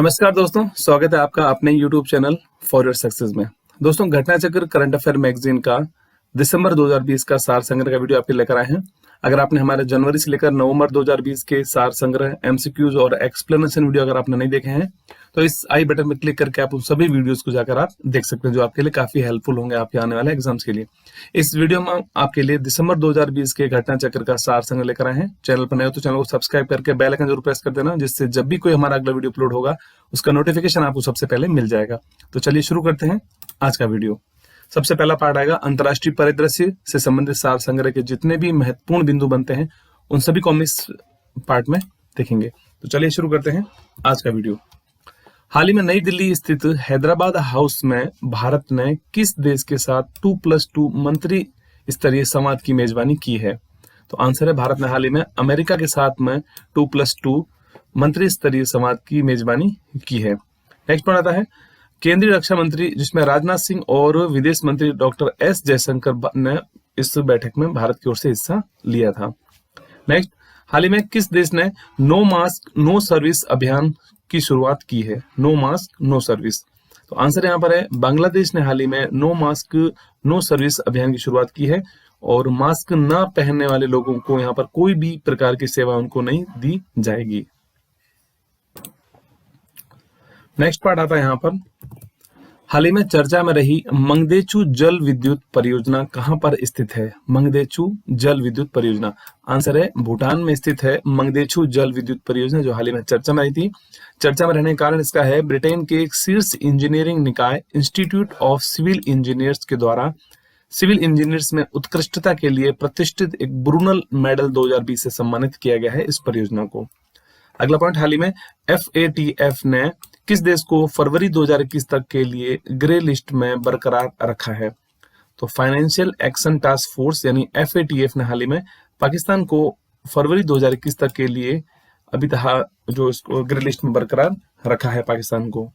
नमस्कार दोस्तों, स्वागत है आपका अपने YouTube channel for your success में। दोस्तों, घटना चक्र करंट अफेयर मैगजीन का दिसंबर 2020 का सार संग्रह का वीडियो आपके लेकर आए हैं। अगर आपने हमारे जनवरी से लेकर नवंबर 2020 के सार संग्रह, एमसीक्यूज और एक्सप्लेनेशन वीडियो अगर आपने नहीं देखे हैं तो इस आई बटन में क्लिक करके आप उन सभी वीडियोस को जाकर आप देख सकते हैं, जो आपके लिए काफी हेल्पफुल होंगे आपके आने वाले एग्जाम्स के लिए। इस वीडियो में आपके लिए दिसंबर 2020 के घटना चक्र का सार संग्रह लेकर आए हैं। चैनल पर नए हो तो चैनल को सब्सक्राइब करके बेल आइकन जरूर प्रेस कर देना, जिससे जब भी कोई हमारा अगला वीडियो अपलोड होगा उसका नोटिफिकेशन आपको सबसे पहले मिल जाएगा। तो चलिए शुरू करते हैं आज का वीडियो। सबसे पहला पार्ट आएगा अंतर्राष्ट्रीय परिदृश्य से संबंधित सार संग्रह के जितने भी महत्वपूर्ण बिंदु बनते हैं उन सभी को हम इस पार्ट में देखेंगे। तो चलिए शुरू करते हैं आज का वीडियो। हाल ही में नई दिल्ली स्थित हैदराबाद हाउस में भारत ने किस देश के साथ 2+2 मंत्री स्तरीय संवाद की मेजबानी की है? तो आंसर है, भारत ने हाल ही में अमेरिका के साथ में 2+2 मंत्री स्तरीय संवाद की मेजबानी की है। नेक्स्ट पॉइंट आता है, केंद्रीय रक्षा मंत्री जिसमें राजनाथ सिंह और विदेश मंत्री डॉक्टर एस जयशंकर ने इस बैठक में भारत की ओर से हिस्सा लिया था। नेक्स्ट, हाल ही में किस देश ने नो मास्क नो सर्विस अभियान की शुरुआत की है? No mask no service. तो आंसर यहाँ पर है, बांग्लादेश ने हाल ही में नो मास्क नो सर्विस अभियान की शुरुआत की है और मास्क न पहनने वाले लोगों को यहाँ पर कोई भी प्रकार की सेवा उनको नहीं दी जाएगी। नेक्स्ट पार्ट आता है यहाँ पर, हाल ही में चर्चा में रही मंगदेचू जल विद्युत परियोजना कहां पर स्थित है? मंगदेचू जल विद्युत परियोजना। आंसर है, भूटान में स्थित है मंगदेचू जल विद्युत परियोजना, जो हाल ही में चर्चा में आई थी। चर्चा में रहने का कारण इसका है, ब्रिटेन के एक शीर्ष इंजीनियरिंग निकाय इंस्टीट्यूट ऑफ सिविल इंजीनियर्स के द्वारा सिविल इंजीनियर्स में उत्कृष्टता के लिए प्रतिष्ठित एक ब्रूनल मेडल 2020 से सम्मानित किया गया है इस परियोजना को। अगला पॉइंट, हाल ही में FATF ने किस देश को फरवरी 2021 तक के लिए ग्रे लिस्ट में बरकरार रखा है? तो फाइनेंशियल एक्शन टास्क फोर्स यानी FATF ने हाल ही में पाकिस्तान को फरवरी 2021 तक के लिए अभी तक जो इसको ग्रे लिस्ट में बरकरार रखा है पाकिस्तान को।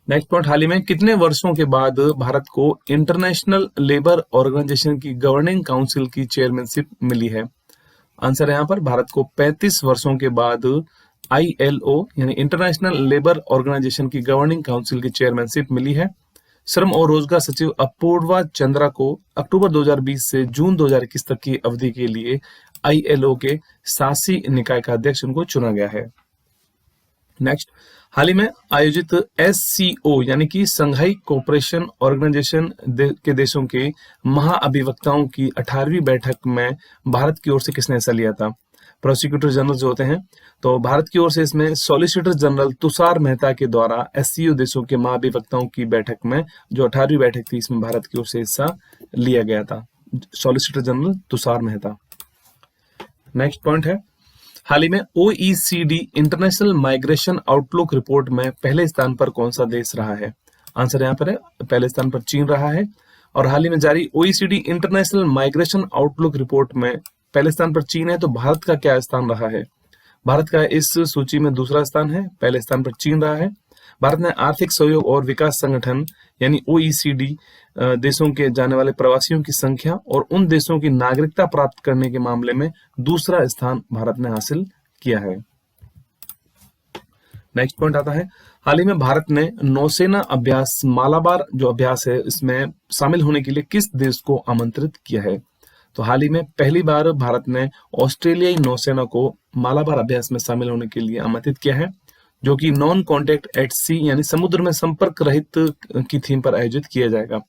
नेक्स्ट पॉइंट, हाल ही में कितने वर्षों के बाद भारत को इंटरनेशनल लेबर ऑर्गेनाइजेशन की गवर्निंग काउंसिल की चेयरमैनशिप मिली है? आंसर है यहाँ पर, भारत को 35 वर्षों के बाद ILO यानी इंटरनेशनल लेबर ऑर्गेनाइजेशन की गवर्निंग काउंसिल की चेयरमैनशिप मिली है। श्रम और रोजगार सचिव अपूर्वा चंद्रा को अक्टूबर 2020 से जून 2021 तक की अवधि के लिए ILO के शासी निकाय का अध्यक्ष उनको चुना गया है। नेक्स्ट, हाल ही में आयोजित SCO यानी कि संघाई कोऑपरेशन ऑर्गेनाइजेशन के देशों के महाअभिवक्ताओं की 18वीं बैठक में भारत की ओर से किसने हिस्सा लिया था? प्रोसिक्यूटर जनरल जो होते हैं, तो भारत की ओर से इसमें सॉलिसिटर जनरल तुषार मेहता के द्वारा SCO देशों के महाअभिवक्ताओं की बैठक में जो 18वीं बैठक थी, इसमें भारत की ओर से हिस्सा लिया गया था, solicitor general Tushar Mehta. Next point है, हाल ही में OECD international migration outlook report में पहले स्थान पर कौन सा देश रहा है? आंसर यहाँ पर है, पहले स्थान पर चीन रहा है। और हाल ही में जारी OECD international migration outlook report में पहले स्थान पर चीन है, तो भारत का क्या स्थान रहा है? भारत का इस सूची में दूसरा स्थान है, पहले स्थान पर चीन रहा है। भारत ने आर्थिक सहयोग और विकास संगठन यानी OECD देशों के जाने वाले प्रवासियों की संख्या और उन देशों की नागरिकता प्राप्त करने के मामले में दूसरा स्थान भारत ने हासिल किया है। नेक्स्ट पॉइंट आता है, हाल ही में भारत ने नौसेना अभ्यास मालाबार जो अभ्यास है इसमें शामिल होने के लिए किस देश को आमंत्रित किया है? तो हाल ही में पहली बार भारत ने ऑस्ट्रेलियाई नौसेना को मालाबार अभ्यास में शामिल होने के लिए आमंत्रित किया है, जो कि नॉन कॉन्टैक्ट एट सी यानी समुद्र में संपर्क रहित की थीम पर आयोजित किया जाएगा।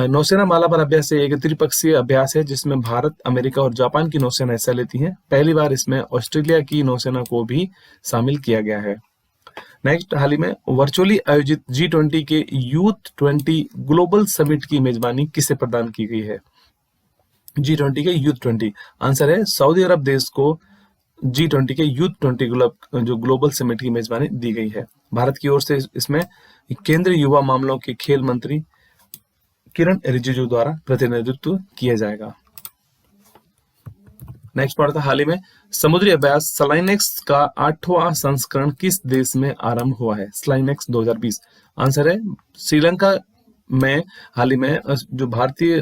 नौसेना मालाबार अभ्यास एक त्रिपक्षीय अभ्यास है जिसमें भारत, अमेरिका और जापान की नौसेना हिस्सा लेती हैं। पहली बार इसमें ऑस्ट्रेलिया की नौसेना को भी शामिल किया गया है। नेक्स्ट, हाल ही में वर्चुअली आयोजित G20 के यूथ 20 ग्लोबल समिट की मेजबानी किसे प्रदान की गई है? G20 के यूथ 20। आंसर है, सऊदी अरब देश को G20 के यूथ 20 जो ग्लोबल समिट की मेजबानी दी गई है। भारत की ओर से इसमें केंद्रीय युवा मामलों के खेल मंत्री किरण रिजिजू द्वारा प्रतिनिधित्व किया जाएगा। नेक्स्ट पॉइंट था, हाल ही में समुद्री अभ्यास स्लाइनेक्स का 8वां संस्करण किस देश में आरंभ हुआ है? स्लाइनेक्स 2020। आंसर है, श्रीलंका में हाल ही में जो भारतीय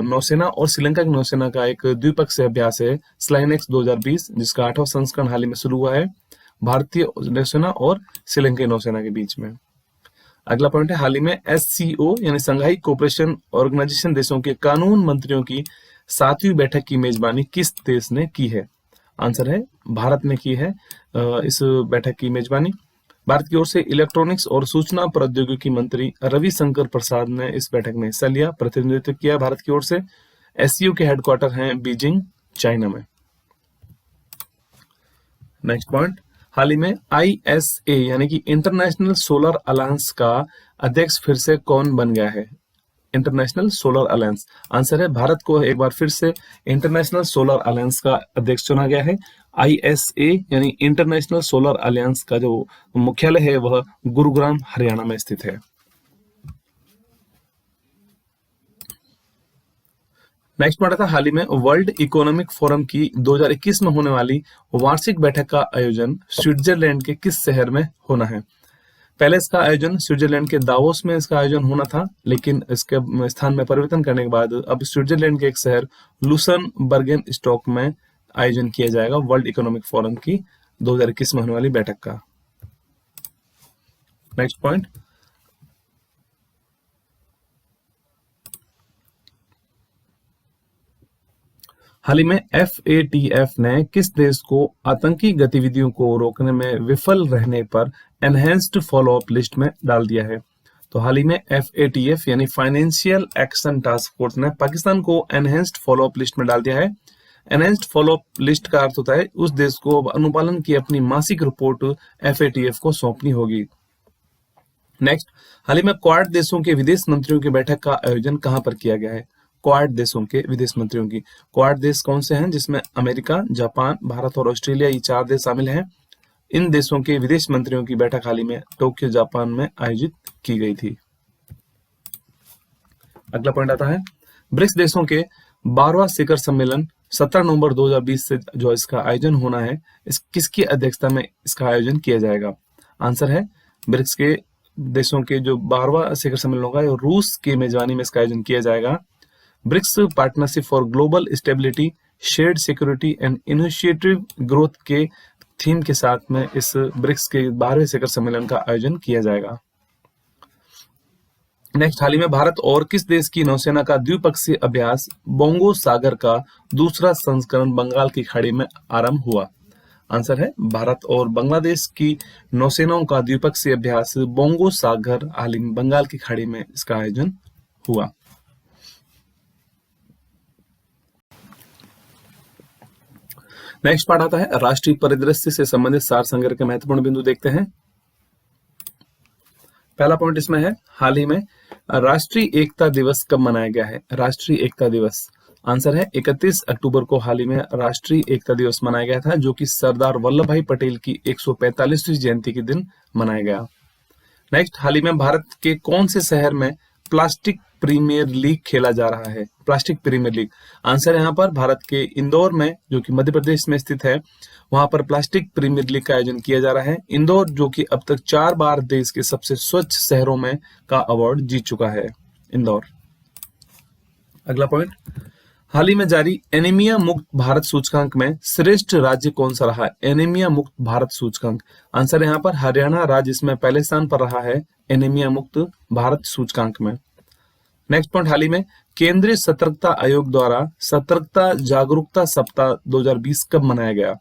नौसेना और श्रीलंका की नौसेना का एक द्विपक्षीय अभ्यास है स्लाइनेक्स 2020, जिसका 8वां संस्करण हाल ही में शुरू हुआ है भारतीय नौसेना और श्रीलंकाई नौसेना के बीच में। अगला पॉइंट है, हाल ही में SCO यानी संघाई कोऑपरेशन ऑर्गेनाइजेशन देशों के कानून मंत्रियों की 7वीं बैठक की मेजबानी किस देश ने की है? आंसर है भारत ने की है इस बैठक की मेजबानी। भारत की ओर से इलेक्ट्रॉनिक्स और सूचना प्रौद्योगिकी मंत्री रविशंकर प्रसाद ने इस बैठक में हिस्सा लिया, प्रतिनिधित्व किया भारत की ओर से। SCO के हेडक्वार्टर हैं बीजिंग, चाइना में। नेक्स्ट पॉइंट, हाल ही में ISA यानी कि इंटरनेशनल सोलर अलायंस का अध्यक्ष फिर से कौन बन गया है? इंटरनेशनल सोलर अलायंस, आंसर है भारत को एक बार फिर से इंटरनेशनल सोलर अलायंस का अध्यक्ष चुना गया है। ISA यानी इंटरनेशनल सोलर अलायंस का जो मुख्यालय है वह गुरुग्राम, हरियाणा में स्थित है। नेक्स्ट पॉइंट था, हाल ही में वर्ल्ड इकोनॉमिक फोरम की 2021 में होने वाली वार्षिक बैठक का आयोजन स्विट्जरलैंड के किस शहर में होना है? पहले इसका आयोजन स्विट्जरलैंड के दावोस में इसका आयोजन होना था, लेकिन इसके स्थान में परिवर्तन करने के बाद अब स्विट्जरलैंड के एक शहर लुसन बर्गेन स्टॉक में आयोजन किया जाएगा वर्ल्ड इकोनॉमिक फोरम की 2021 में होने वाली बैठक का। नेक्स्ट पॉइंट, हाल ही में FATF ने किस देश को आतंकी गतिविधियों को रोकने में विफल रहने पर एनहेंस्ड फॉलोअप लिस्ट में डाल दिया है? तो हाल ही में FATF यानी फाइनेंशियल एक्शन टास्क फोर्स ने पाकिस्तान को एनहेंस्ड फॉलोअप लिस्ट में डाल दिया है। एनहेंस्ड फॉलोअप लिस्ट का अर्थ होता है उस देश को अनुपालन की अपनी मासिक रिपोर्ट FATF को सौंपनी होगी। नेक्स्ट, हाल ही में क्वाड देशों के विदेश मंत्रियों की बैठक का आयोजन कहां पर किया गया है? क्वाड देशों के विदेश मंत्रियों की, क्वाड देश कौन से हैं? जिसमें अमेरिका, जापान, भारत और ऑस्ट्रेलिया, ये 4 देश शामिल हैं। इन देशों के विदेश मंत्रियों की बैठक हाल ही में टोक्यो, जापान में आयोजित की गई थी। अगला पॉइंट आता है, ब्रिक्स देशों के 12वां शिखर सम्मेलन 17 नवंबर 2020 से जो इसका आयोजन होना है, किसकी अध्यक्षता में इसका आयोजन किया जाएगा? आंसर है ब्रिक्स के देशों के जो 12वां शिखर सम्मेलन होगा रूस की मेजबानी में इसका आयोजन किया जाएगा। BRICS partnership for global stability, shared security and initiative growth के थीम के साथ में इस ब्रिक्स के 12वें शिखर सम्मेलन का आयोजन किया जाएगा। नेक्स्ट, हाल ही में भारत और किस देश की नौसेना का द्विपक्षीय अभ्यास बोंगो सागर का दूसरा संस्करण बंगाल की खाड़ी में आरंभ हुआ? आंसर है भारत और बांग्लादेश की नौसेनाओं का द्विपक्षीय अभ्यास बोंगो सागर हाल ही में बंगाल की खाड़ी में इसका आयोजन हुआ। नेक्स्ट पार्ट आता है, राष्ट्रीय परिदृश्य से संबंधित सार संग्रह के महत्वपूर्ण बिंदु देखते हैं। पहला पॉइंट इसमें है, हाल ही में राष्ट्रीय एकता दिवस कब मनाया गया है? राष्ट्रीय एकता दिवस, आंसर है 31 अक्टूबर को हाल ही में राष्ट्रीय एकता दिवस मनाया गया था, जो कि सरदार वल्लभ भाई पटेल की 145वीं जयंती के दिन मनाया गया। नेक्स्ट, हाल ही में भारत के कौन से शहर में प्लास्टिक प्रीमियर लीग खेला जा रहा है? प्लास्टिक प्रीमियर लीग, आंसर यहाँ पर भारत के इंदौर में, जो कि मध्य प्रदेश में स्थित है, वहां पर प्लास्टिक प्रीमियर लीग का आयोजन किया जा रहा है। इंदौर जो कि अब तक 4 बार देश के सबसे स्वच्छ शहरों में का अवार्ड जीत चुका है, इंदौर। अगला पॉइंट, हाल ही में जारी एनीमिया मुक्त भारत सूचकांक में श्रेष्ठ राज्य कौन सा रहा? एनीमिया मुक्त भारत सूचकांक, आंसर यहाँ पर हरियाणा राज्य इसमें पहले स्थान पर रहा है एनीमिया मुक्त भारत सूचकांक में। नेक्स्ट पॉइंट, हाल ही में केंद्रीय सतर्कता आयोग द्वारा सतर्कता जागरूकता सप्ताह 2020 कब मनाया गया?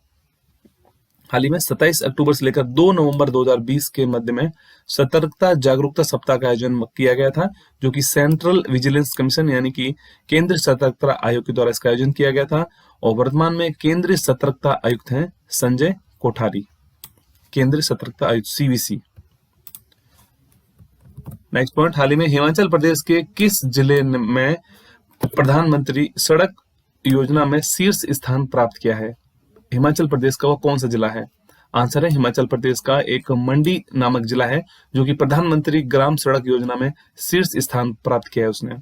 हाल ही में 27 अक्टूबर से लेकर 2 नवंबर 2020 के मध्य में सतर्कता जागरूकता सप्ताह का आयोजन किया गया था, जो कि सेंट्रल विजिलेंस कमीशन यानी कि केंद्रीय सतर्कता आयोग के द्वारा इसका आयोजन किया गया था। और वर्तमान में केंद्रीय सतर्कता आयुक्त हैं संजय कोठारी, केंद्रीय सतर्कता आयुक्त CVC। नेक्स्ट पॉइंट, हाल ही में हिमाचल प्रदेश के किस जिले में प्रधानमंत्री सड़क योजना में शीर्ष स्थान प्राप्त किया है? हिमाचल प्रदेश का वो कौन सा जिला है? आंसर है हिमाचल प्रदेश का एक मंडी नामक जिला है, जो कि प्रधानमंत्री ग्राम सड़क योजना में शीर्ष स्थान प्राप्त किया है उसने।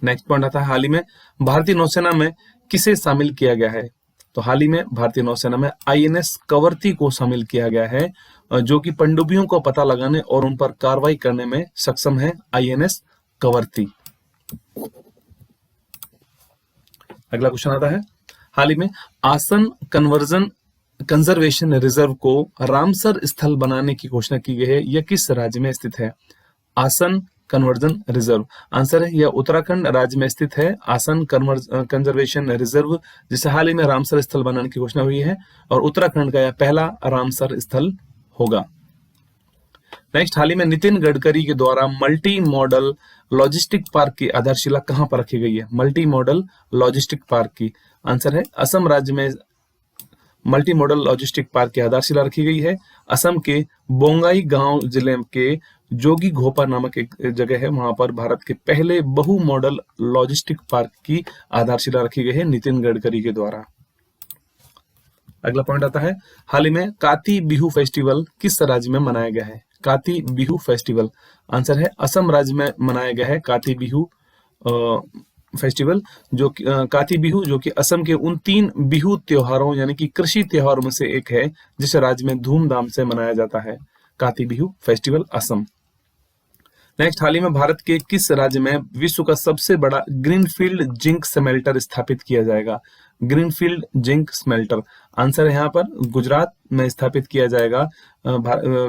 नेक्स्ट पॉइंट आता है, हाल ही में भारतीय नौसेना में किसे शामिल किया गया है? तो हाल ही में भारतीय नौसेना में INS कवरती को शामिल किया गया है, जो कि पनडुब्बियों को पता लगाने और उन पर कार्रवाई करने में सक्षम है, INS कवरती। अगला क्वेश्चन आता है, हाल ही में आसन कन्वर्जन कंजर्वेशन रिजर्व को रामसर स्थल बनाने की घोषणा की गई है, यह किस राज्य में स्थित है? आसन कन्वर्जन रिजर्व। आंसर है यह उत्तराखंड राज्य में स्थित है, आसन कंजर्वेशन रिजर्व, जिसे हाल ही में रामसर स्थल बनाने की घोषणा हुई है और उत्तराखंड का यह पहला रामसर स्थल होगा। नेक्स्ट, हाल ही में नितिन गडकरी के द्वारा मल्टी मॉडल लॉजिस्टिक पार्क की आधारशिला कहां पर रखी गई है? मल्टी मॉडल लॉजिस्टिक पार्क की आंसर है असम राज्य में मल्टी मॉडल लॉजिस्टिक पार्क की आधारशिला रखी गई है। असम के बोंगाई गांव जिले के जोगी घोपा नामक एक जगह है, वहां पर भारत के पहले बहु मॉडल लॉजिस्टिक पार्क की आधारशिला रखी गई है नितिन गडकरी के द्वारा। अगला पॉइंट आता है, हाल ही में काती बिहू फेस्टिवल किस राज्य में मनाया गया है? काती बिहू फेस्टिवल आंसर है असम राज्य में मनाया गया है काती बिहू फेस्टिवल, जो काती बिहू जो कि असम के उन 3 बिहू त्योहारों यानी कि कृषि त्योहारों में से एक है जिसे राज्य में धूमधाम से मनाया जाता है। काती बिहू फेस्टिवल असम। नेक्स्ट, हाल ही में भारत के किस राज्य में विश्व का सबसे बड़ा ग्रीनफील्ड जिंक स्मेल्टर स्थापित किया जाएगा? ग्रीनफील्ड जिंक स्मेल्टर आंसर है यहाँ पर गुजरात में स्थापित किया जाएगा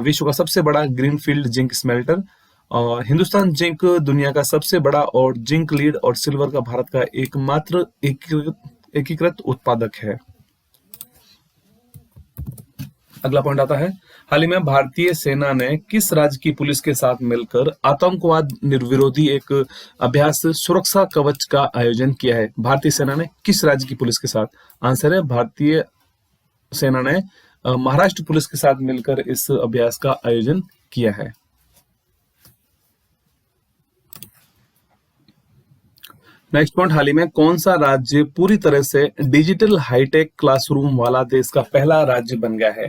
विश्व का सबसे बड़ा ग्रीनफील्ड जिंक स्मेल्टर। और हिंदुस्तान जिंक दुनिया का सबसे बड़ा और जिंक लीड और सिल्वर का भारत का एकमात्र एकीकृत उत्पादक है। अगला पॉइंट आता है, हाल ही में भारतीय सेना ने किस राज्य की पुलिस के साथ मिलकर आतंकवाद विरोधी एक अभ्यास सुरक्षा कवच का आयोजन किया है? भारतीय सेना ने किस राज्य की पुलिस के साथ? आंसर है भारतीय सेना ने महाराष्ट्र पुलिस के साथ मिलकर इस अभ्यास का आयोजन किया है। नेक्स्ट पॉइंट, हाल ही में कौन सा राज्य पूरी तरह से डिजिटल हाईटेक क्लासरूम वाला देश का पहला राज्य बन गया है?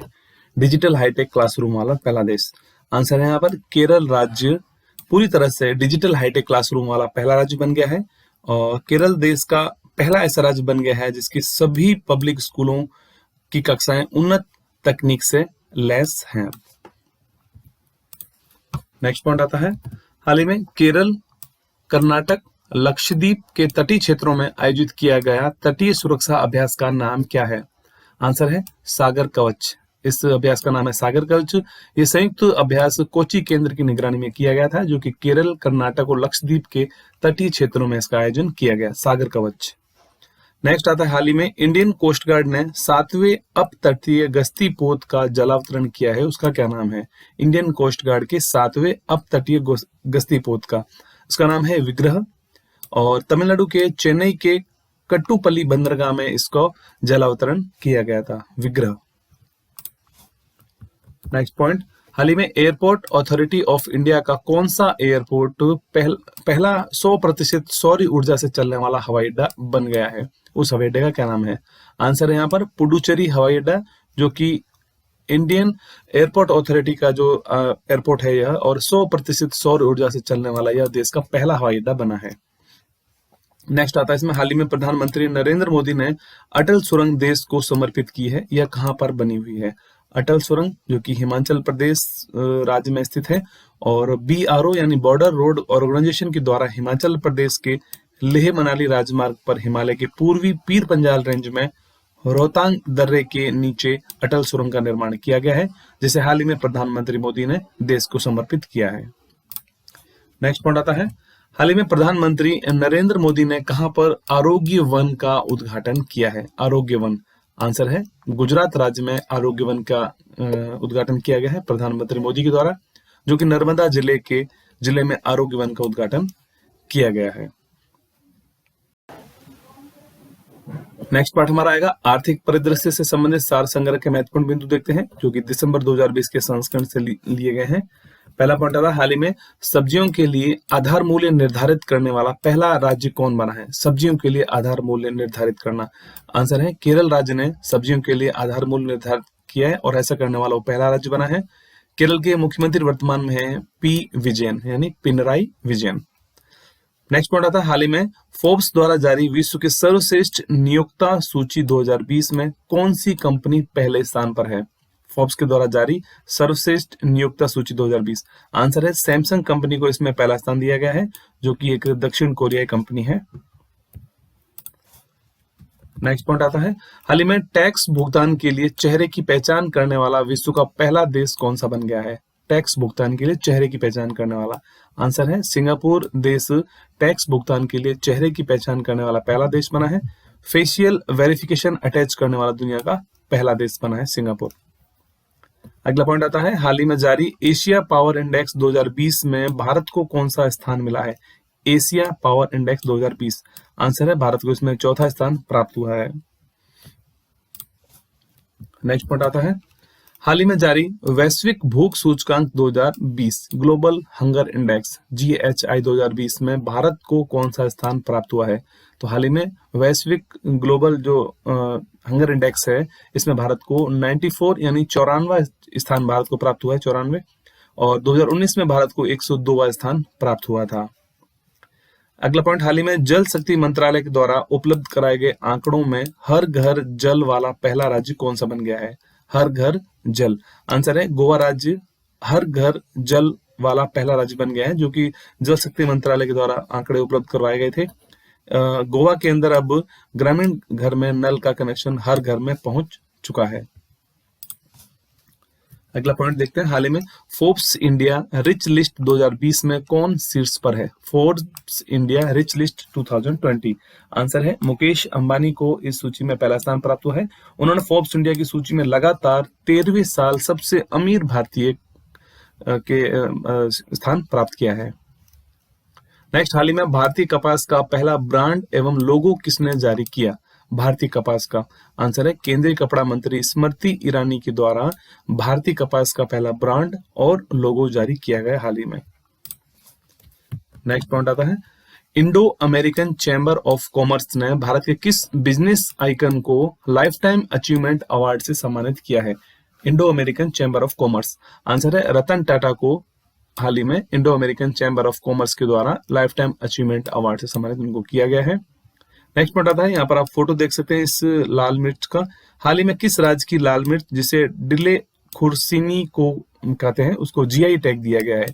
डिजिटल हाईटेक क्लासरूम वाला पहला देश आंसर है यहाँ पर केरल राज्य पूरी तरह से डिजिटल हाईटेक क्लासरूम वाला पहला राज्य बन गया है। और केरल देश का पहला ऐसा राज्य बन गया है जिसकी सभी पब्लिक स्कूलों की कक्षाएं उन्नत तकनीक से लैस हैं। नेक्स्ट पॉइंट आता है, हाल ही में केरल, कर्नाटक, लक्षद्वीप के तटीय क्षेत्रों में आयोजित किया गया तटीय सुरक्षा अभ्यास का नाम क्या है? आंसर है सागर कवच। इस अभ्यास का नाम है सागर कवच। ये संयुक्त अभ्यास कोची केंद्र की निगरानी में किया गया था, जो कि केरल, कर्नाटक और लक्षद्वीप के तटीय क्षेत्रों में इसका आयोजन किया गया, सागर कवच। नेक्स्ट आता है, हाल ही में इंडियन कोस्ट गार्ड ने 7वें अपतटीय गश्ती पोत का जलावतरण किया है, उसका क्या नाम है? इंडियन कोस्ट गार्ड के 7वें अपतटीय गश्ती पोत का इसका नाम है विग्रह। और तमिलनाडु के चेन्नई के कट्टुपल्ली बंदरगाह में इसको जलावतरण किया गया था, विग्रह। नेक्स्ट पॉइंट, हाल ही में एयरपोर्ट अथॉरिटी ऑफ इंडिया का कौन सा एयरपोर्ट पहला 100% सौर ऊर्जा से चलने वाला हवाई अड्डा बन गया है? उस हवाई अड्डे का क्या नाम है? आंसर है यहाँ पर पुडुचेरी हवाई अड्डा, जो कि इंडियन एयरपोर्ट अथॉरिटी का जो एयरपोर्ट है यह, और 100% सौर ऊर्जा से चलने वाला यह देश का पहला हवाई अड्डा बना है। नेक्स्ट आता है, इसमें हाल ही में प्रधानमंत्री नरेंद्र मोदी ने अटल सुरंग देश को समर्पित की है, यह कहां पर बनी हुई है? अटल सुरंग जो कि हिमाचल प्रदेश राज्य में स्थित है और BRO यानी बॉर्डर रोड ऑर्गेनाइजेशन के द्वारा हिमाचल प्रदेश के लेह मनाली राजमार्ग पर हिमालय के पूर्वी पीर पंजाल रेंज में रोहतांग दर्रे के नीचे अटल सुरंग का निर्माण किया गया है, जिसे हाल ही में प्रधानमंत्री मोदी ने देश को समर्पित किया है। नेक्स्ट पॉइंट आता है, हाल ही में प्रधानमंत्री नरेंद्र मोदी ने कहां पर आरोग्य वन का उद्घाटन किया है? आरोग्य वन आंसर है गुजरात राज्य में आरोग्य वन का उद्घाटन किया गया है प्रधानमंत्री मोदी के द्वारा, जो कि नर्मदा जिले में आरोग्य वन का उद्घाटन किया गया है। नेक्स्ट पार्ट हमारा आएगा आर्थिक परिदृश्य से संबंधित सार संग्रह के महत्वपूर्ण बिंदु देखते हैं, जो कि दिसंबर 2020 के संस्करण से लिए गए हैं। पहला पॉइंट आता है, हाल ही में सब्जियों के लिए आधार मूल्य निर्धारित करने वाला पहला राज्य कौन बना है? सब्जियों के लिए आधार मूल्य निर्धारित करना आंसर है केरल राज्य ने सब्जियों के लिए आधार मूल्य निर्धारित किया है और ऐसा करने वाला वो पहला राज्य बना है। केरल के मुख्यमंत्री वर्तमान में है P विजयन यानी पिनराई विजयन। नेक्स्ट पॉइंट आता है, हाल ही में फोर्ब्स द्वारा जारी विश्व के सर्वश्रेष्ठ नियोक्ता सूची 2020 में कौन सी कंपनी पहले स्थान पर है? फोर्ब्स के द्वारा जारी सर्वश्रेष्ठ नियोक्ता सूची 2020 आंसर है सैमसंग कंपनी को इसमें पहला स्थान दिया गया है, जो कि एक दक्षिण कोरियाई कंपनी है। नेक्स्ट पॉइंट आता है, हाल ही में टैक्स भुगतान के लिए चेहरे की पहचान करने वाला विश्व का पहला देश कौन सा बन गया है? टैक्स भुगतान के लिए चेहरे की पहचान करने वाला, आंसर है सिंगापुर देश टैक्स भुगतान के लिए चेहरे की पहचान करने वाला पहला देश बना है। फेशियल वेरिफिकेशन अटैच करने वाला दुनिया का पहला देश बना है सिंगापुर। अगला पॉइंट आता है, हाल ही में जारी एशिया पावर इंडेक्स 2020 में भारत को कौन सा स्थान मिला है? एशिया पावर इंडेक्स 2020, आंसर है भारत को इसमें चौथा स्थान प्राप्त हुआ है। नेक्स्ट पॉइंट आता है, हाल ही में जारी वैश्विक भूख सूचकांक 2020 ग्लोबल हंगर इंडेक्स GHI 2020 में भारत को कौन सा स्थान प्राप्त हुआ है? तो हाल ही में वैश्विक ग्लोबल जो हंगर इंडेक्स है, इसमें भारत को 94 यानी 94वां स्थान भारत को प्राप्त हुआ है, 94, और 2019 में भारत को 102वां स्थान प्राप्त हुआ था। अगला पॉइंट, हाल ही में जल शक्ति मंत्रालय के द्वारा उपलब्ध कराए गए आंकड़ों में हर घर जल वाला पहला राज्य कौन सा बन गया है? हर घर जल, आंसर है गोवा राज्य हर घर जल वाला पहला राज्य बन गया है, जो कि जल शक्ति मंत्रालय के द्वारा आंकड़े उपलब्ध करवाए गए थे। गोवा के अंदर अब ग्रामीण घर में नल का कनेक्शन हर घर में पहुंच चुका है। अगला पॉइंट देखते हैं, हाल ही में फोर्ब्स इंडिया रिच लिस्ट 2020 में कौन शीर्ष पर है? Forbes India rich list 2020, answer है मुकेश अंबानी को इस सूची में पहला स्थान प्राप्त हुआ है। उन्होंने फोर्ब्स इंडिया की सूची में लगातार 13वें साल सबसे अमीर भारतीय के स्थान प्राप्त किया है। नेक्स्ट, हाल ही में भारतीय कपास का पहला ब्रांड एवं लोगो किसने जारी किया? भारतीय कपास का, आंसर है केंद्रीय कपड़ा मंत्री स्मृति ईरानी के द्वारा भारतीय कपास का पहला ब्रांड और लोगो जारी किया गया हाल ही में। नेक्स्ट पॉइंट आता है, Indo American chamber of commerce ने भारत के किस बिजनेस आइकन को लाइफ टाइम अचीवमेंट अवार्ड से सम्मानित किया है? Indo American chamber of commerce, answer है रतन टाटा को हाल ही में Indo American chamber of commerce के द्वारा लाइफ टाइम अचीवमेंट अवार्ड से सम्मानित उनको किया गया है। नेक्स्ट पॉइंट आता है, यहाँ पर आप फोटो देख सकते हैं इस लाल मिर्च का, हाल ही में किस राज्य की लाल मिर्च जिसे डिले खुर्सीनी को कहते हैं उसको GI टैग दिया गया है?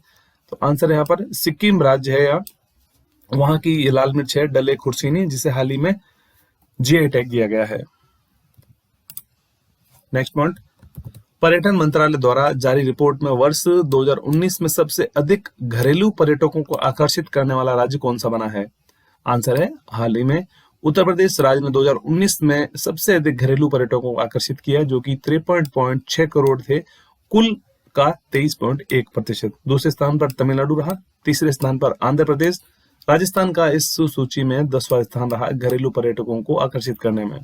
तो आंसर यहाँ पर सिक्किम राज्य है, या वहां की ये लाल मिर्च है डले खुर्सीनी, जिसे हाल ही में GI टैग दिया गया है। नेक्स्ट पॉइंट, पर्यटन मंत्रालय द्वारा जारी रिपोर्ट में वर्ष 2019 में सबसे अधिक घरेलू पर्यटकों को आकर्षित करने वाला राज्य कौन सा बना है? आंसर है हाल ही में उत्तर प्रदेश राज्य ने 2019 में सबसे अधिक घरेलू पर्यटकों को आकर्षित किया, जो कि 53.6 करोड़ थे, कुल का 23.1%। दूसरे स्थान पर तमिलनाडु रहा, तीसरे स्थान पर आंध्र प्रदेश, राजस्थान का इस सूची में 10वां स्थान रहा घरेलू पर्यटकों को आकर्षित करने में।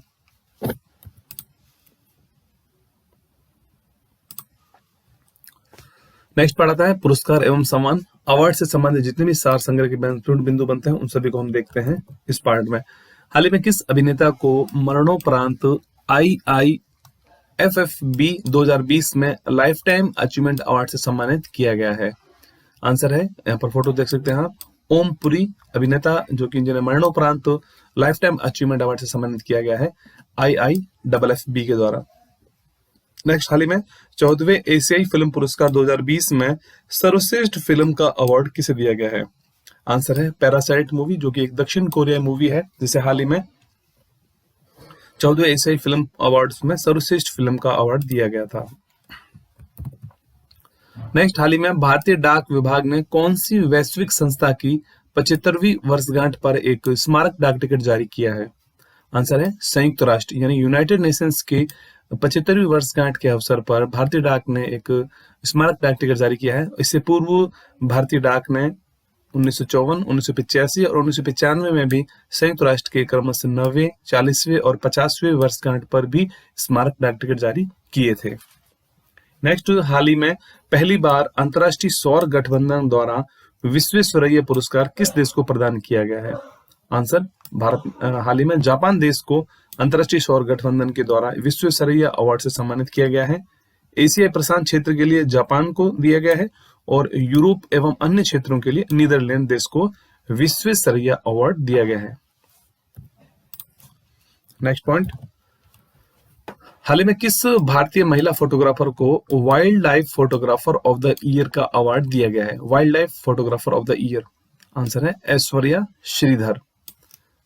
नेक्स्ट पार्ट आता है पुरस्कार एवं सम्मान। अवार्ड से संबंधित जितने भी सार संग्रह के महत्वपूर्ण बिंदु बनते हैं उन सभी को हम देखते हैं इस पार्ट में। हाल ही में किस अभिनेता को मरणोपरांत IIFFB 2020 में लाइफ टाइम अचीवमेंट अवार्ड से सम्मानित किया गया है? आंसर है, यहाँ पर फोटो देख सकते हैं आप, ओम पुरी अभिनेता, जो कि जिन्हें मरणोपरांत लाइफ टाइम अचीवमेंट अवार्ड से सम्मानित किया गया है IIFFB के द्वारा। नेक्स्ट, हाल ही में 14वें एशियाई फिल्म पुरस्कार 2020 में सर्वश्रेष्ठ फिल्म का अवार्ड किसे दिया गया है? आंसर है पैरासाइट मूवी, जो कि एक दक्षिण कोरियाई मूवी है, जिसे हाल ही में 14वें एशियाई फिल्म अवार्ड्स में सर्वश्रेष्ठ फिल्म का अवार्ड दिया गया था। नेक्स्ट, हाल ही में भारतीय डाक विभाग ने कौन सी वैश्विक संस्था की 75वीं वर्षगांठ पर एक स्मारक डाक टिकट जारी किया है? आंसर है संयुक्त राष्ट्र यानी यूनाइटेड नेशंस की 75वीं वर्षगांठ के अवसर पर भारतीय डाक ने एक स्मारक डाक टिकट जारी किया है। इससे पूर्व भारतीय डाक ने 1954, 1985 और 1995 में भी संयुक्त राष्ट्र के क्रमशः 9वें, 40वें और 50वें वर्षगांठ पर भी स्मारक डाक टिकट जारी किए थे। नेक्स्ट, हाल ही में पहली बार अंतर्राष्ट्रीय सौर गठबंधन द्वारा विश्वेश्वरैया पुरस्कार किस देश को प्रदान किया गया है? आंसर भारत। हाल ही में जापान देश को अंतर्राष्ट्रीय सौर गठबंधन के द्वारा विश्वेश्वरैया अवार्ड से सम्मानित किया गया है। एशिया प्रशांत क्षेत्र के लिए जापान को दिया गया है और यूरोप एवं अन्य क्षेत्रों के लिए नीदरलैंड देश को विश्वेश्वरैया अवार्ड दिया गया है। नेक्स्ट पॉइंट, हाल ही में किस भारतीय महिला फोटोग्राफर को wild life photographer of the year का अवार्ड दिया गया है? Wild life photographer of the year, answer है ऐश्वर्या श्रीधर।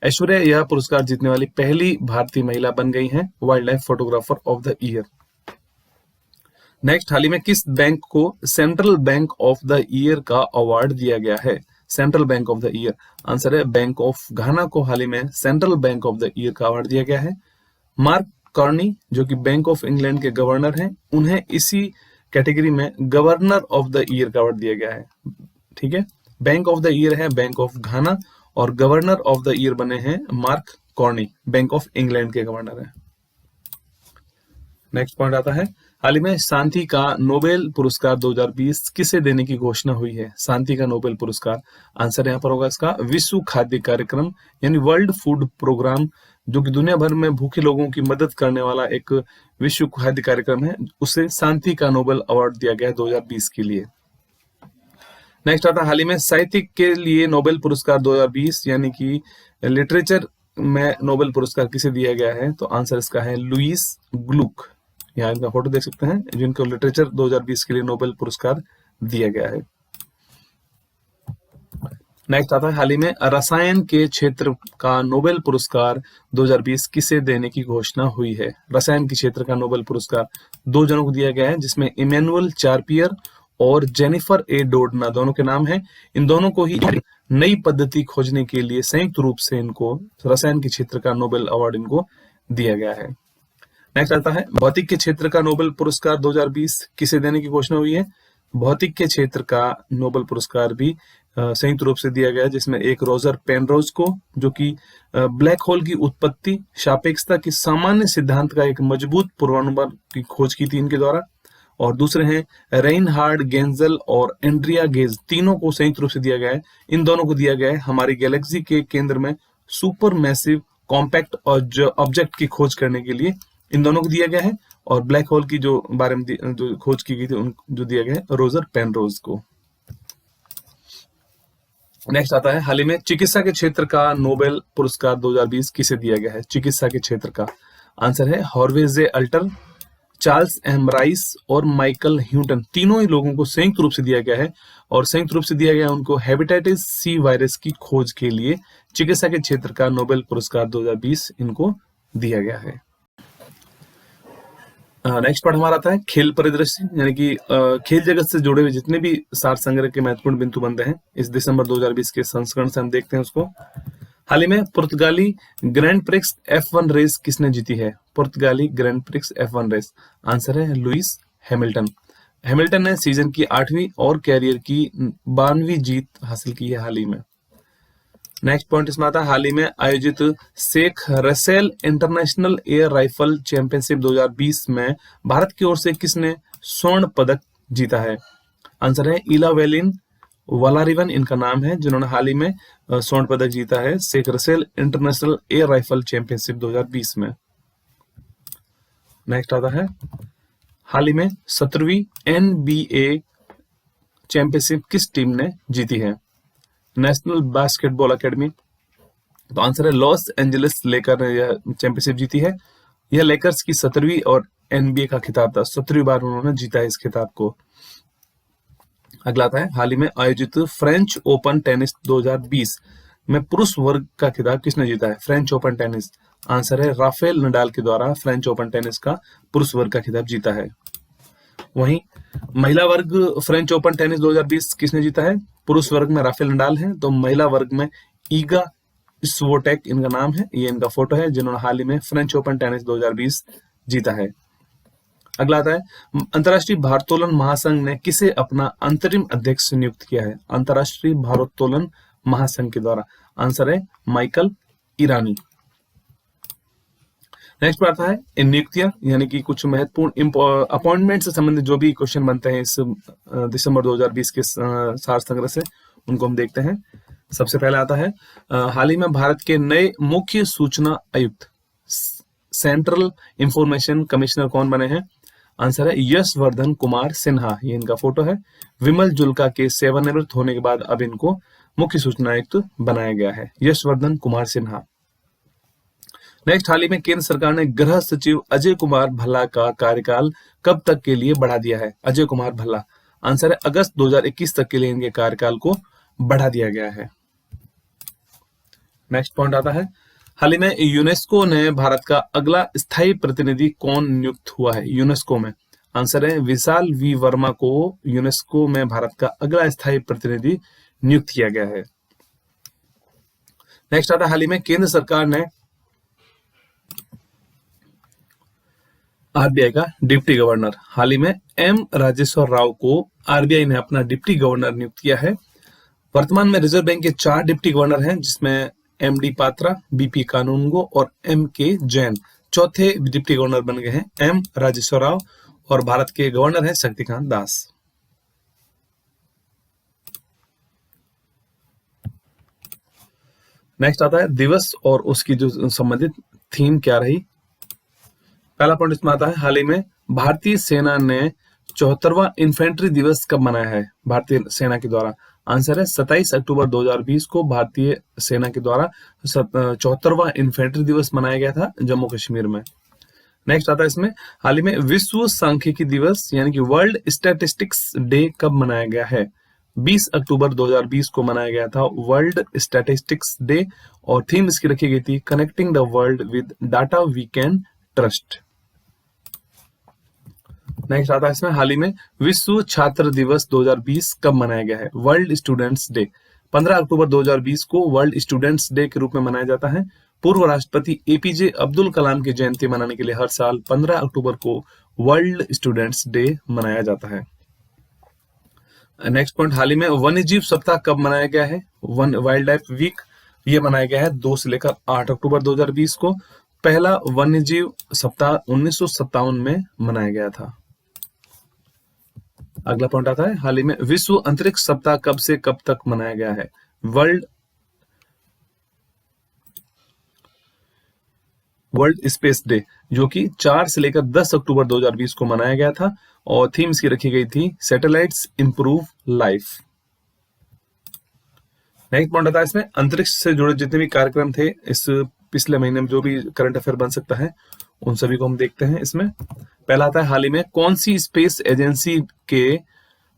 ऐश्वर्या यह पुरस्कार जीतने वाली पहली भारतीय महिला बन गई हैं wildlife photographer of the year. Next, हाल ही में किस बैंक को central bank of the year का अवार्ड दिया गया है? Central bank of the year, answer है बैंक ऑफ घाना को हाल ही में central bank of the year का अवार्ड दिया गया है। मार्क कार्नी जो कि बैंक ऑफ इंग्लैंड के गवर्नर हैं, उन्हें इसी कैटेगरी में गवर्नर ऑफ द ईयर का अवार्ड दिया गया है। ठीक है, बैंक ऑफ द ईयर है बैंक ऑफ घाना और गवर्नर ऑफ द ईयर बने हैं mark Carney, bank of England के गवर्नर हैं। नेक्स्ट पॉइंट आता है, हाल ही में शांति का नोबेल पुरस्कार 2020 किसे देने की घोषणा हुई है? शांति का नोबेल पुरस्कार, आंसर यहाँ पर होगा इसका विश्व खाद्य कार्यक्रम यानी वर्ल्ड फूड प्रोग्राम, जो कि दुनिया भर में भूखे लोगों की मदद करने वाला एक विश्व खाद्य कार्यक्रम है, उसे शांति का नोबेल अवार्ड दिया गया है 2020 के लिए। नेक्स्ट आता है, हाल ही में साहित्य के लिए नोबेल पुरस्कार 2020 यानी कि लिटरेचर में नोबेल पुरस्कार किसे दिया गया है? तो आंसर इसका है लुईस ग्लुक। यहाँ इनका फोटो देख सकते हैं, जिनको लिटरेचर 2020 के लिए नोबेल पुरस्कार दिया गया है। नेक्स्ट आता है, हाल ही में रसायन के क्षेत्र का नोबेल पुरस्कार 2020 किसे देने की घोषणा हुई है? रसायन के क्षेत्र का नोबेल पुरस्कार 2 जनों को दिया गया है, जिसमें इमैनुअल चार्पियर और जेनिफर ए डोडना दोनों के नाम हैं। इन दोनों को ही नई पद्धति खोजने के लिए संयुक्त रूप से इनको रसायन के क्षेत्र का नोबेल अवार्ड इनको दिया गया है। नेक्स्ट आता है, भौतिक के क्षेत्र का नोबेल पुरस्कार 2020 किसे देने की घोषणा हुई है? भौतिक के क्षेत्र का नोबेल पुरस्कार भी संयुक्त रूप से दिया गया है, जिसमें एक रोजर पेनरोज को, जो कि ब्लैक होल की उत्पत्ति, सापेक्षता के सामान्य सिद्धांत का एक मजबूत पूर्वानुमान की खोज की थी इनके द्वारा, और दूसरे हैं रेनहार्ड गेंजल और एंड्रिया गेज, तीनों को संयुक्त रूप से दिया गया है। इन दोनों को दिया गया है हमारी गैलेक्सी के केंद्र में सुपर मैसिव कॉम्पैक्ट ऑब्जेक्ट की खोज करने के लिए इन दोनों को दिया गया है, और ब्लैक होल की जो बारे में जो खोज की गई थी उन जो दिया गया है रोजर पेनरोज को। नेक्स्ट आता है, हाल ही में चिकित्सा के क्षेत्र का नोबेल पुरस्कार 2020 किसे दिया गया है? चिकित्सा के क्षेत्र का आंसर है हॉर्वेजे अल्टर, चार्ल्स एम राइस और माइकल ह्यूटन, तीनों ही लोगों को संयुक्त रूप से दिया गया है, और संयुक्त रूप से दिया गया है उनको हेपेटाइटिस सी वायरस की खोज के लिए चिकित्सा के क्षेत्र का नोबेल पुरस्कार 2020 इनको दिया गया है। नेक्स्ट पार्ट हमारा आता है खेल परिदृश्य, यानी कि खेल जगत से जुड़े हुए जितने भी सार संग्रह के महत्वपूर्ण बिंदु बनते हैं इस दिसंबर 2020 के संस्करण से हम देखते हैं उसको। हाल ही में पुर्तगाली ग्रैंड प्रिक्स F1 रेस किसने जीती है? पुर्तगाली grand prix F1 race, answer है लुईस हैमिल्टन। हैमिल्टन ने सीजन की 8वीं और कैरियर की 92वीं जीत हासिल की है हाल ही में। नेक्स्ट पॉइंट इसमें आता है, हाल ही में आयोजित Sheikh Russel international air rifle championship 2020 में भारत की ओर से किसने स्वर्ण पदक जीता है? आंसर है इलावेलिन वलारिवन इनका नाम है, जिन्होंने हाल ही में स्वर्ण पदक जीता है Sheikh Russel international air rifle championship 2020 में। नेक्स्ट आता है, हाल ही में 17वीं NBA चैंपियनशिप किस टीम ने जीती है? नेशनल बास्केटबॉल एकेडमी, तो आंसर है लॉस एंजलिस लेकर ने यह चैंपियनशिप जीती है। यह लेकर्स की 17वीं और NBA का खिताब था, 17वीं बार उन्होंने जीता है इस खिताब को। अगला आता है, हाल ही में आयोजित फ्रेंच ओपन टेनिस 2020 में पुरुष वर्ग का खिताब किसने जीता है? फ्रेंच ओपन टेनिस, आंसर है राफेल नडाल के द्वारा फ्रेंच ओपन टेनिस का पुरुष वर्ग का खिताब जीता है। वहीं महिला वर्ग फ्रेंच ओपन टेनिस 2020 किसने जीता है? पुरुष वर्ग में राफेल नडाल है, तो महिला वर्ग में ईगा स्विएटेक इनका नाम है, ये इनका फोटो है, जिन्होंने हाल ही में फ्रेंच ओपन टेनिस 2020 जीता है। अगला आता है, अंतर्राष्ट्रीय भारोत्तोलन महासंघ ने किसे अपना अंतरिम अध्यक्ष नियुक्त किया है? अंतर्राष्ट्रीय भारोत्तोलन महासंघ के द्वारा, आंसर है माइकल ईरानी। नेक्स्ट आता है नियुक्तियां, यानी कि कुछ महत्वपूर्ण अपॉइंटमेंट से संबंधित जो भी क्वेश्चन बनते हैं इस दिसंबर 2020 के सार संग्रह से, उनको हम देखते हैं। सबसे पहले आता है, हाल ही में भारत के नए मुख्य सूचना आयुक्त सेंट्रल इंफॉर्मेशन कमिश्नर कौन बने हैं? आंसर है यशवर्धन कुमार सिन्हा, ये इनका फोटो है। विमल जुल्का के सेवानिवृत्त होने के बाद अब इनको मुख्य सूचना आयुक्त बनाया गया है, यशवर्धन कुमार सिन्हा। नेक्स्ट, हाल ही में केंद्र सरकार ने गृह सचिव अजय कुमार भल्ला का कार्यकाल कब तक के लिए बढ़ा दिया है? अजय कुमार भल्ला, आंसर है अगस्त 2021 तक के लिए इनके कार्यकाल को बढ़ा दिया गया है। नेक्स्ट पॉइंट आता है, हाल ही में यूनेस्को ने भारत का अगला स्थायी प्रतिनिधि कौन नियुक्त हुआ है यूनेस्को में? आंसर है विशाल वी वर्मा को यूनेस्को में भारत का अगला स्थायी प्रतिनिधि नियुक्त किया गया है। नेक्स्ट आता है, हाल ही में केंद्र सरकार ने आरबीआई का डिप्टी गवर्नर, हाल ही में एम राजेश्वर राव को आरबीआई ने अपना डिप्टी गवर्नर नियुक्त किया है। वर्तमान में रिजर्व बैंक के 4 डिप्टी गवर्नर हैं, जिसमें एमडी पात्रा, बीपी कानूनगो और एम के जैन चौथे डिप्टी गवर्नर बन गए हैं एम राजेश्वर राव, और भारत के गवर्नर हैं शक्तिकांत दास। नेक्स्ट आता है दिवस और उसकी जो संबंधित थीम क्या रही। पहला पॉइंट इसमें आता है, हाल ही में भारतीय सेना ने 74वां इन्फेंट्री दिवस कब मनाया है भारतीय सेना के द्वारा? आंसर है 27 अक्टूबर 2020 को भारतीय सेना के द्वारा 74वां इन्फेंट्री दिवस मनाया गया था जम्मू कश्मीर में। नेक्स्ट आता है इसमें, हाल ही में विश्व सांख्यिकी दिवस यानी कि वर्ल्ड स्टैटिस्टिक्स डे कब मनाया गया है? 20 अक्टूबर 2020 को मनाया गया था वर्ल्ड स्टैटिस्टिक्स डे, और थीम इसकी रखी गई थी connecting the world with data we can trust. Next आता है इसमें, हाल ही में विश्व छात्र दिवस 2020 कब मनाया गया है? वर्ल्ड स्टूडेंट्स डे 15 अक्टूबर 2020 को वर्ल्ड स्टूडेंट्स डे के रूप में मनाया जाता है। पूर्व राष्ट्रपति एपीजे अब्दुल कलाम की जयंती मनाने के लिए हर साल 15 अक्टूबर को वर्ल्ड स्टूडेंट्स डे मनाया जाता है। नेक्स्ट पॉइंट, हाल ही में वन्य जीव सप्ताह कब मनाया गया है? वाइल्ड लाइफ वीक ये मनाया गया है 2 से लेकर 8 अक्टूबर 2020 को। पहला वन्य जीव सप्ताह 1957 में मनाया गया था। अगला पॉइंट आता है, हाल ही में विश्व अंतरिक्ष सप्ताह कब से कब तक मनाया गया है? वर्ल्ड स्पेस डे जो कि 4 से लेकर 10 अक्टूबर 2020 को मनाया गया था, और थीम इसकी रखी गई थी satellites improve life. Next point आता है इसमें, अंतरिक्ष से जुड़े जितने भी कार्यक्रम थे इस पिछले महीने में, जो भी करंट अफेयर बन सकता है उन सभी को हम देखते हैं इसमें। पहला आता है, हाल ही में कौन सी स्पेस एजेंसी के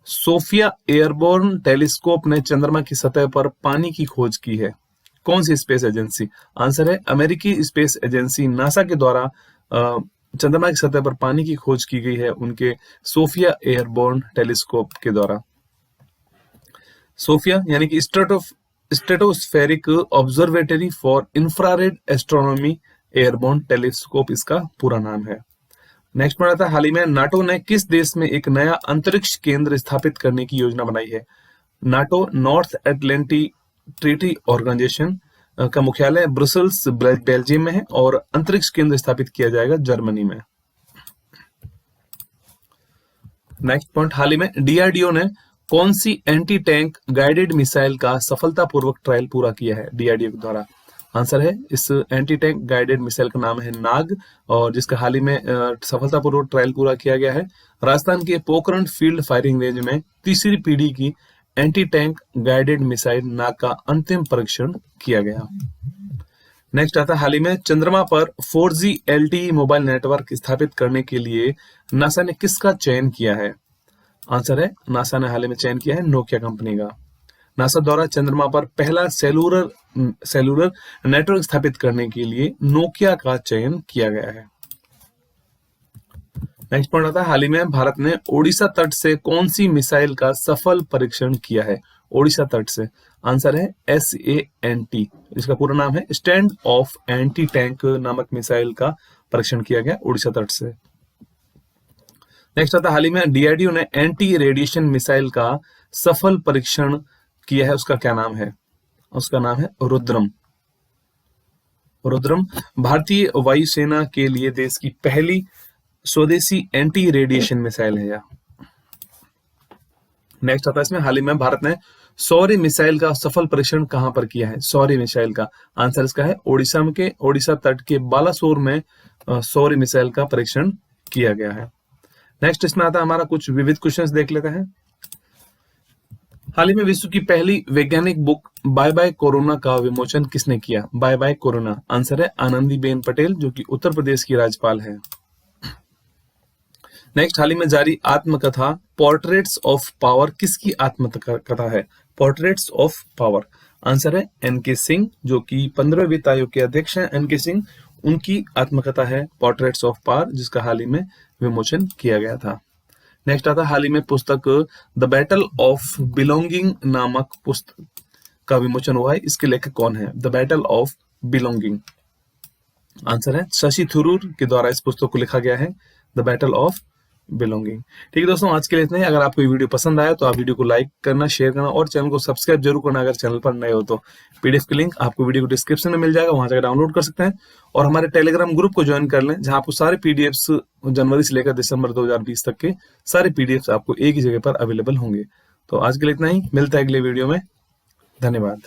सोफिया एयरबोर्न टेलीस्कोप ने चंद्रमा की सतह पर पानी की खोज की है? कौन सी स्पेस एजेंसी? आंसर है अमेरिकी स्पेस एजेंसी नासा के द्वारा चंद्रमा की सतह पर पानी की खोज की गई है उनके सोफिया एयरबोर्न टेलीस्कोप के द्वारा। सोफिया यानी कि stratospheric observatory for infrared astronomy airborne telescope इसका पूरा नाम है। नेक्स्ट पॉइंट आता है, हाल ही में नाटो ने किस देश में एक नया अंतरिक्ष केंद्र स्थापित करने की योजना बनाई है? NATO North Atlantic Treaty Organization का मुख्यालय ब्रुसेल्स बेल्जियम में है, और अंतरिक्ष केंद्र स्थापित किया जाएगा जर्मनी में। नेक्स्ट पॉइंट, हाल ही में डीआरडीओ ने कौन सी एंटी टैंक गाइडेड मिसाइल का सफलतापूर्वक ट्रायल पूरा किया है डीआरडीओ के द्वारा? आंसर है इस एंटी टैंक गाइडेड मिसाइल का नाम है नाग, और जिसका हाल ही में सफलतापूर्वक ट्रायल पूरा किया गया है। राजस्थान के पोखरण फील्ड फायरिंग रेंज में तीसरी पीढ़ी की एंटी टैंक गाइडेड मिसाइल नाग का अंतिम परीक्षण किया गया। नेक्स्ट आता है, हाल ही में चंद्रमा पर 4G LTE मोबाइल नेटवर्क स्थापित करने के लिए नासा ने किसका चयन किया है? आंसर है नासा ने हाल ही में चयन किया है नोकिया कंपनी का। नासा द्वारा चंद्रमा पर पहला सेलुलर नेटवर्क स्थापित करने के लिए नोकिया का चयन किया गया है। नेक्स्ट पॉइंट आता है, हाल ही में भारत ने ओडिशा तट से कौन सी मिसाइल का सफल परीक्षण किया है? ओडिशा तट से आंसर है SANT, इसका पूरा नाम है स्टैंड ऑफ एंटी टैंक नामक मिसाइल का परीक्षण किया गया ओडिशा तट से। नेक्स्ट आता है, हाल ही में डीआरडीओ ने एंटी रेडिएशन मिसाइल का सफल परीक्षण किया है, उसका क्या नाम है? उसका नाम है रुद्रम। रुद्रम भारतीय वायुसेना के लिए देश की पहली स्वदेशी एंटी रेडिएशन मिसाइल है। नेक्स्ट आता है इसमें, हाल ही में भारत ने सौर्य मिसाइल का सफल परीक्षण कहां पर किया है? सौर्य मिसाइल का आंसर इसका है ओडिशा तट के बालासोर में सौर्य मिसाइल का परीक्षण किया गया है। नेक्स्ट इसमें आता है हमारा कुछ विविध क्वेश्चंस देख लेते हैं। हाल ही में विश्व की पहली वैज्ञानिक बुक बाय बाय कोरोना का विमोचन किसने किया? बाय बाय कोरोना आंसर है आनंदीबेन पटेल, जो कि उत्तर प्रदेश की राज्यपाल है। नेक्स्ट, हाल ही में जारी आत्मकथा पोर्ट्रेट्स ऑफ पावर किसकी आत्मकथा है? पोर्ट्रेट्स ऑफ पावर आंसर है एन.के. सिंह, जो कि 15वें वित्त आयोग के अध्यक्ष हैं। एन.के. सिंह, उनकी आत्मकथा है पोर्ट्रेट्स ऑफ पार, जिसका हाल ही में विमोचन किया गया था। नेक्स्ट आता हाल ही में पुस्तक द बैटल ऑफ बिलोंगिंग नामक पुस्तक का विमोचन हुआ है। इसके लेखक कौन है? The battle of belonging, answer है शशि थरूर के द्वारा इस पुस्तक को लिखा गया है, द बैटल ऑफ बिलोंगिंग। ठीक है दोस्तों, आज के लिए इतना ही। अगर आपको ये वीडियो पसंद आया तो आप वीडियो को लाइक करना, शेयर करना और चैनल को सब्सक्राइब जरूर करना। अगर चैनल पर नए हो तो पीडीएफ की लिंक आपको वीडियो को डिस्क्रिप्शन में मिल जाएगा, वहां से डाउनलोड कर सकते हैं और हमारे टेलीग्राम ग्रुप को ज्वाइन कर लें, जहां आपको सारे पीडीएफ्स जनवरी से लेकर दिसंबर 2020 तक के सारे पीडीएफ्स आपको एक ही जगह पर अवेलेबल होंगे। तो आज के लिए इतना ही, मिलता है अगले वीडियो में। धन्यवाद।